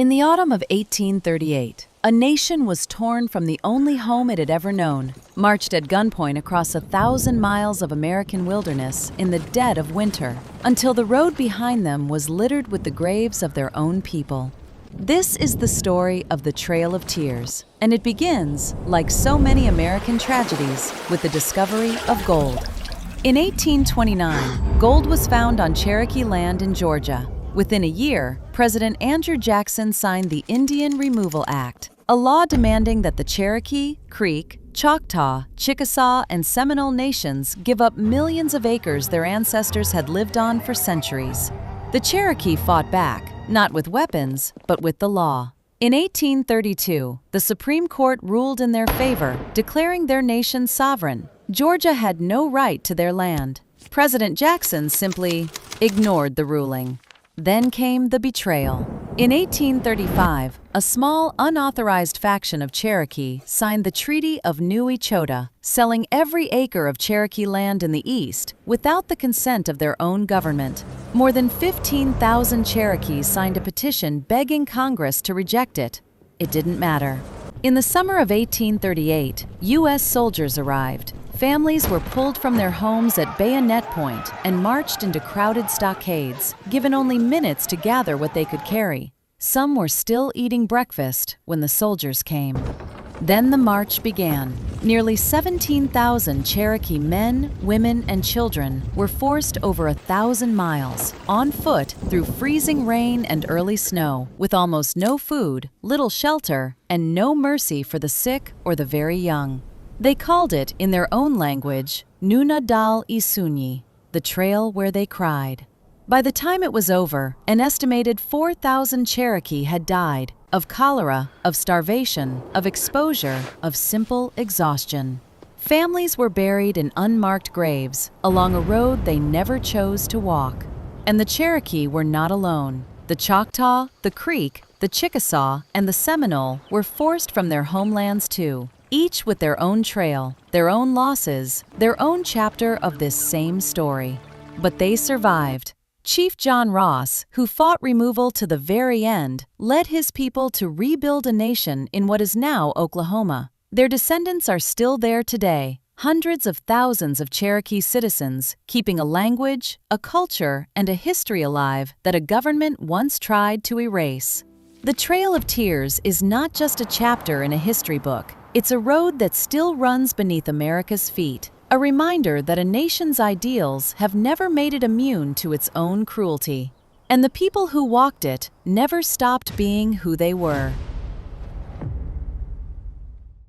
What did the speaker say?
In the autumn of 1838, a nation was torn from the only home it had ever known, marched at gunpoint across 1,000 miles of American wilderness in the dead of winter, until the road behind them was littered with the graves of their own people. This is the story of the Trail of Tears, and it begins, like so many American tragedies, with the discovery of gold. In 1829, gold was found on Cherokee land in Georgia. Within a year, President Andrew Jackson signed the Indian Removal Act, a law demanding that the Cherokee, Creek, Choctaw, Chickasaw, and Seminole nations give up millions of acres their ancestors had lived on for centuries. The Cherokee fought back, not with weapons, but with the law. In 1832, the Supreme Court ruled in their favor, declaring their nation sovereign. Georgia had no right to their land. President Jackson simply ignored the ruling. Then came the betrayal. In 1835, a small, unauthorized faction of Cherokee signed the Treaty of New Echota, selling every acre of Cherokee land in the east without the consent of their own government. More than 15,000 Cherokees signed a petition begging Congress to reject it. It didn't matter. In the summer of 1838, U.S. soldiers arrived. Families were pulled from their homes at bayonet point and marched into crowded stockades, given only minutes to gather what they could carry. Some were still eating breakfast when the soldiers came. Then the march began. Nearly 17,000 Cherokee men, women, and children were forced over 1,000 miles, on foot through freezing rain and early snow, with almost no food, little shelter, and no mercy for the sick or the very young. They called it, in their own language, Nunna daul Isunyi, the trail where they cried. By the time it was over, an estimated 4,000 Cherokee had died, of cholera, of starvation, of exposure, of simple exhaustion. Families were buried in unmarked graves along a road they never chose to walk. And the Cherokee were not alone. The Choctaw, the Creek, the Chickasaw, and the Seminole were forced from their homelands too, each with their own trail, their own losses, their own chapter of this same story. But they survived. Chief John Ross, who fought removal to the very end, led his people to rebuild a nation in what is now Oklahoma. Their descendants are still there today, hundreds of thousands of Cherokee citizens, keeping a language, a culture, and a history alive that a government once tried to erase. The Trail of Tears is not just a chapter in a history book. It's a road that still runs beneath America's feet, a reminder that a nation's ideals have never made it immune to its own cruelty. And the people who walked it never stopped being who they were.